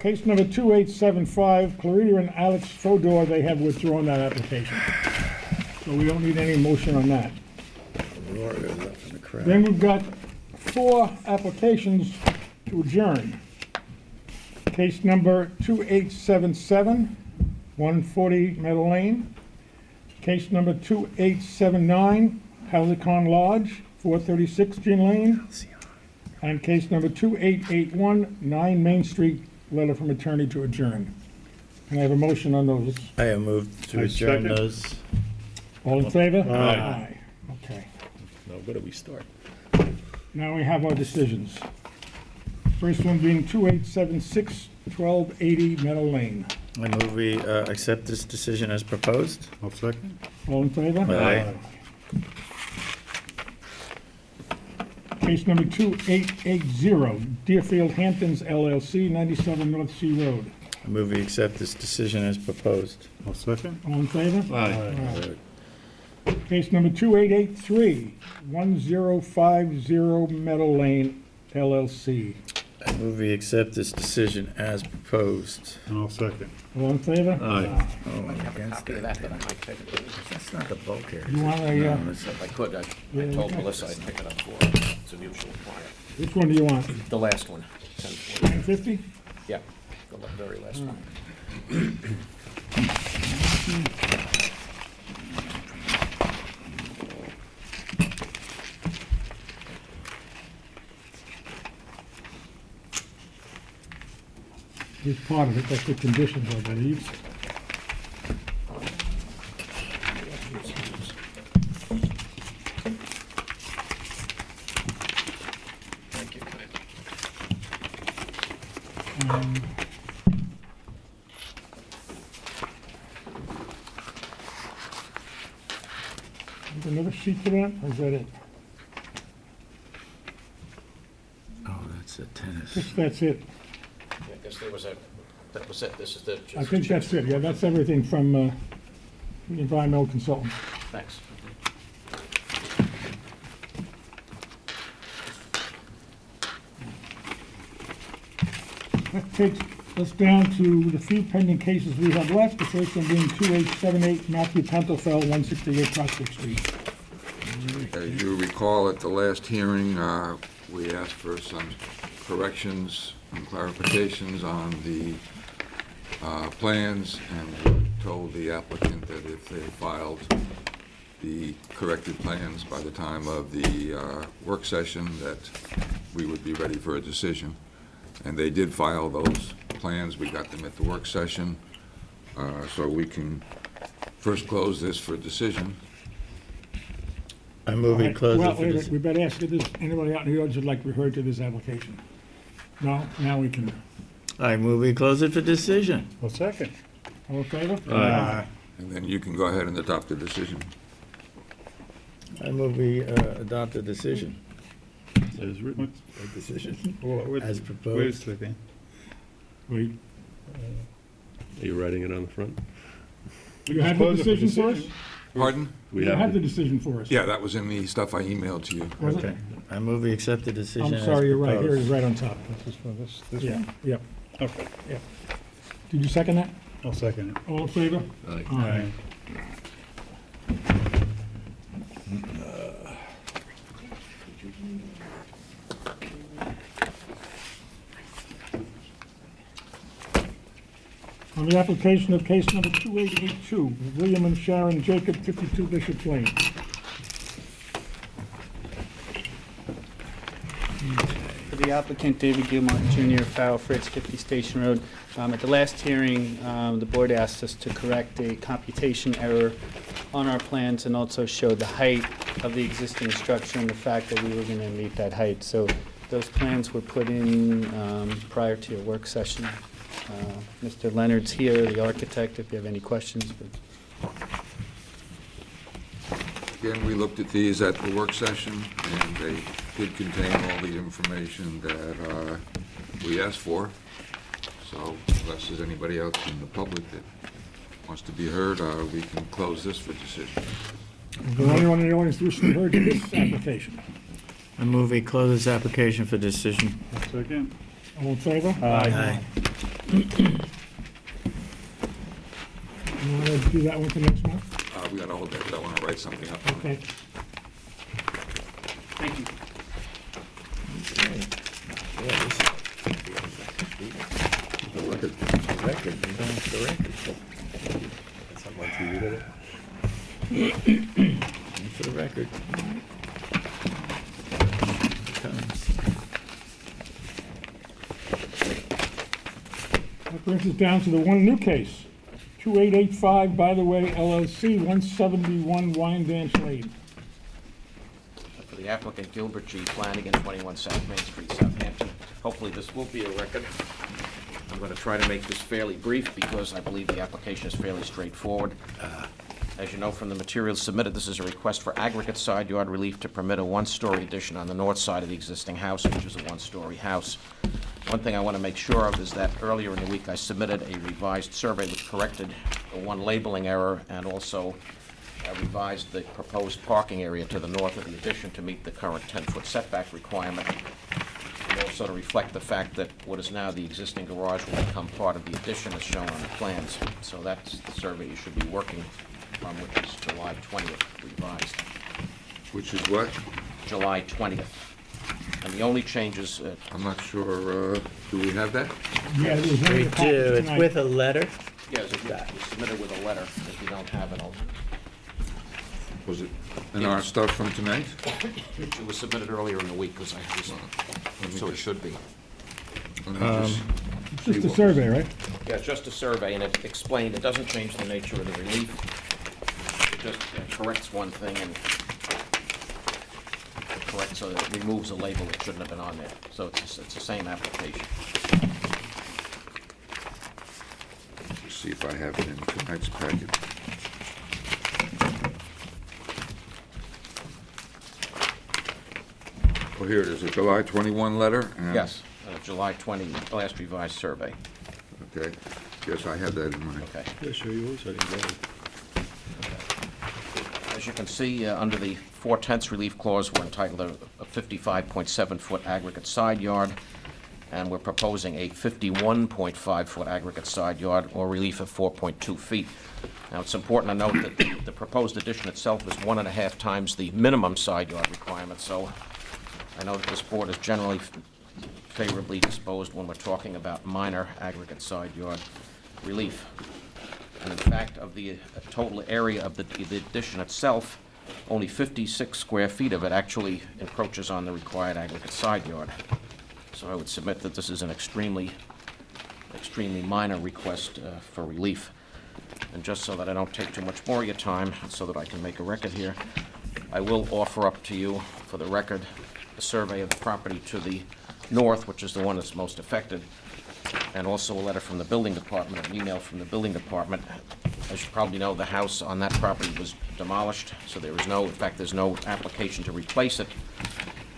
Case number 2875, Clarita and Alex Fodor, they have withdrawn that application. So we don't need any motion on that. Then we've got 4 applications to adjourn. Case number 2877, 140 Meadow Lane. Case number 2879, Halicon Lodge, 436 Gin Lane. And case number 2881, 9 Main Street, letter from attorney to adjourn. Can I have a motion on those? I have moved to I adjourn second. those. All in favor? Aye. Okay. Now, where do we start? Now we have our decisions. First one being 2876, 1280 Meadow Lane. I move we accept this decision as proposed. I'll second. All in favor? Aye. Case number 2880, Deerfield Hamptons LLC, 97 North Sea Road. I move we accept this decision as proposed. I'll second. All in favor? Aye. Case number 2883, 1050 Meadow Lane LLC. I move we accept this decision as proposed. I'll second. All in favor? Aye. Oh, Copy of that, but I might take it. that's not the bulk here. You want a, If I could, I told Melissa I'd pick it up for her. It's a mutual client. which one do you want? The last one, 1040. 950? Yeah, the very last one. Here's part of it, that's the conditions, I believe. Thank you. Is there another sheet for that, or is that it? Oh, that's a tennis. That's it. Yeah, I guess there was that was it. This is the. I think that's it, yeah, that's everything from the environmental consultant. Thanks. That takes us down to the few pending cases we have left, the first one being 2878 Matthew Pantofel, 168 Prospect Street. As you recall, at the last hearing, we asked for some corrections and clarifications on the plans, and we told the applicant that if they filed the corrected plans by the time of the work session, that we would be ready for a decision. And they did file those plans. We got them at the work session, so we can first close this for decision. I move we close Well, it for wait a this. minute, we better ask if there's anybody out in the audience who'd like to refer to this application. No, now we can. I move we close it for decision. I'll second. All in favor? Aye. And then you can go ahead and adopt the decision. I move we adopt the decision. As written. A decision Wait as a proposed. second. Wait, Are you writing it on the front? you have the Close it for decision for us? decision. Pardon? You have the decision for us? Yeah, that was in the stuff I emailed to you. Was it? Okay. I move we accept the decision I'm as sorry, you're right, here it proposed. is, right on top. This is for this Yeah, one? yep. Okay. Did you second that? I'll second it. All in favor? Aye. Aye. On the application of case number 2882, William and Sharon Jacob, 52 Bishop Lane. For the applicant, David Gilmore Jr., Farrell Fritz, 50 Station Road. At the last hearing, the board asked us to correct a computation error on our plans and also show the height of the existing structure and the fact that we were going to meet that height. So those plans were put in prior to your work session. Mr. Leonard's here, the architect, if you have any questions. Again, we looked at these at the work session, and they did contain all the information that we asked for. So unless there's anybody else in the public that wants to be heard, we can close this for decision. Is there anyone in the audience wishing to hear to this application? I move we close this application for decision. I'll second. All in favor? Aye. You want to do that one for next month? We gotta hold that, 'cause I wanna write something up. Okay. Thank you. The record, you know, it's the record. Something on TV, did it? For the record. Here it comes. That brings us down to the one new case, 2885 By the Way LLC, 171 Wyandanch Lane. For the applicant Gilbert G. Flanagan, 21 South Main Street, Southampton. Hopefully this will be a record. I'm going to try to make this fairly brief because I believe the application is fairly straightforward. As you know from the materials submitted, this is a request for aggregate side yard relief to permit a one-story addition on the north side of the existing house, which is a one-story house. One thing I want to make sure of is that earlier in the week I submitted a revised survey which corrected the one labeling error and also revised the proposed parking area to the north of the addition to meet the current 10-foot setback requirement, and also to reflect the fact that what is now the existing garage will become part of the addition as shown on the plans. So that's the survey you should be working from, which is July 20th revised. Which is what? July 20th. And the only changes, I'm not sure, do we have that? Yeah, there's one We in the do, packet it's tonight. with a letter. yes, if you submit it with a letter, if you don't have it, Was it in our stuff from tonight? it was submitted earlier in the week, because I just, so it should be. Let me just It's see just a what- survey, right? Yeah, it's just a survey, and it explained, it doesn't change the nature of the relief. It just corrects one thing and it corrects, so it removes a label that shouldn't have been on there. So it's the same application. Let's see if I have it in tonight's packet. Oh, here it is, a July 21 letter? and- Yes, July 20, last revised survey. Okay, yes, I have that in mind. Okay. Yeah, show yours, I didn't get it. As you can see, under the 4/10 relief clause, we're entitled a 55.7-foot aggregate side yard, and we're proposing a 51.5-foot aggregate side yard, or relief of 4.2 feet. Now, it's important to note that the proposed addition itself is 1.5 times the minimum side yard requirement, so I know that this board is generally favorably disposed when we're talking about minor aggregate side yard relief. And in fact, of the total area of the addition itself, only 56 square feet of it actually encroaches on the required aggregate side yard. So I would submit that this is an extremely minor request for relief. And just so that I don't take too much more of your time, so that I can make a record here, I will offer up to you, for the record, a survey of the property to the north, which is the one that's most affected, and also a letter from the building department, an email from the building department. As you probably know, the house on that property was demolished, so there is no, in fact, there's no application to replace it.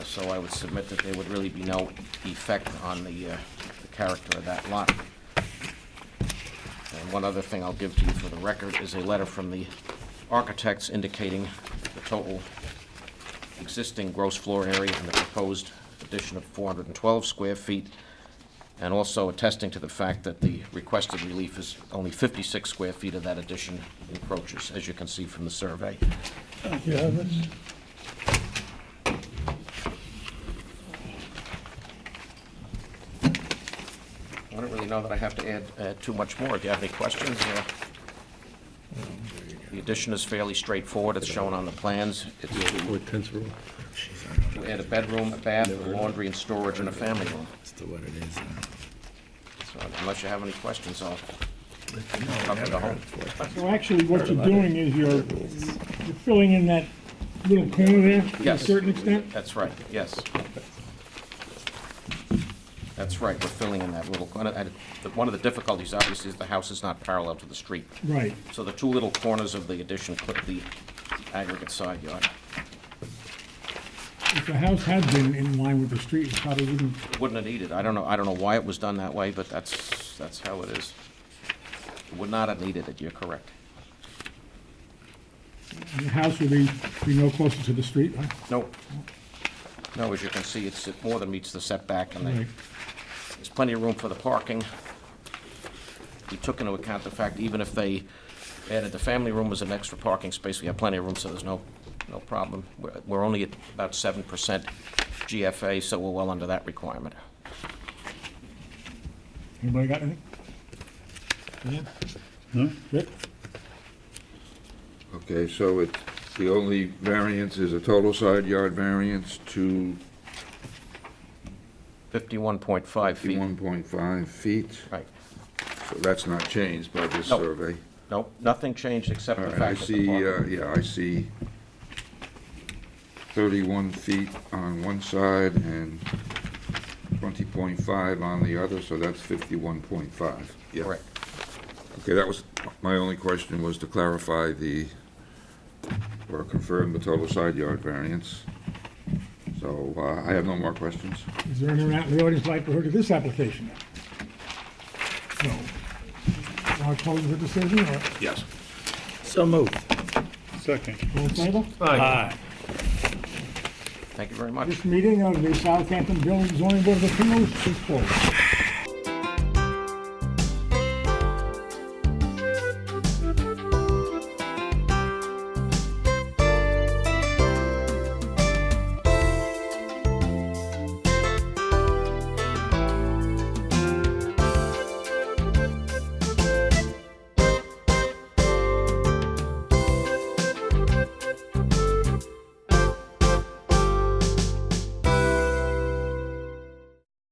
So I would submit that there would really be no effect on the character of that lot. And one other thing I'll give to you for the record is a letter from the architects indicating the total existing gross floor area and the proposed addition of 412 square feet, and also attesting to the fact that the requested relief is only 56 square feet of that addition encroaches, as you can see from the survey. Yeah, that's, I don't really know that I have to add too much more. If you have any questions, the addition is fairly straightforward. It's shown on the plans. It's Four-tenths rule. to add a bedroom, a bath, a laundry and storage, and a family room. That's what it is. So unless you have any questions, I'll cover the home. so actually what you're doing is you're filling in that little corner there to a Yes. certain extent? That's right, yes. That's right, we're filling in that little corner. And one of the difficulties, obviously, is the house is not parallel to the street. Right. So the two little corners of the addition clip the aggregate side yard. If the house had been in line with the street, it probably wouldn't, Wouldn't have needed, I don't know why it was done that way, but that's how it is. It would not have needed it, you're correct. the house would be no closer to the street, huh? No. No, as you can see, it more than meets the setback, and Right. there's plenty of room for the parking. we took into account the fact even if they added the family room as an extra parking space, we have plenty of room, so there's no problem. We're only at about 7% GFA, so we're well under that requirement. Anybody got anything? No? Rick? Okay, so it's, the only variance is a total side yard variance to 51.5 feet. 51.5 feet. Right. So that's not changed by this No. survey. Nope, nothing changed except All the right, I fact that the see, parking. yeah, I see 31 feet on one side and 20.5 on the other, so that's 51.5. Yeah. Correct. Okay, that was, my only question was to clarify or confirm the total side yard variance. So I have no more questions. Is there anyone out in the audience like to hear of this application? No. Want to close the decision, or Yes. So moved. Second. all in favor? Aye. Thank you very much. This meeting of the Southampton Village Zoning Board of Appeals is closed.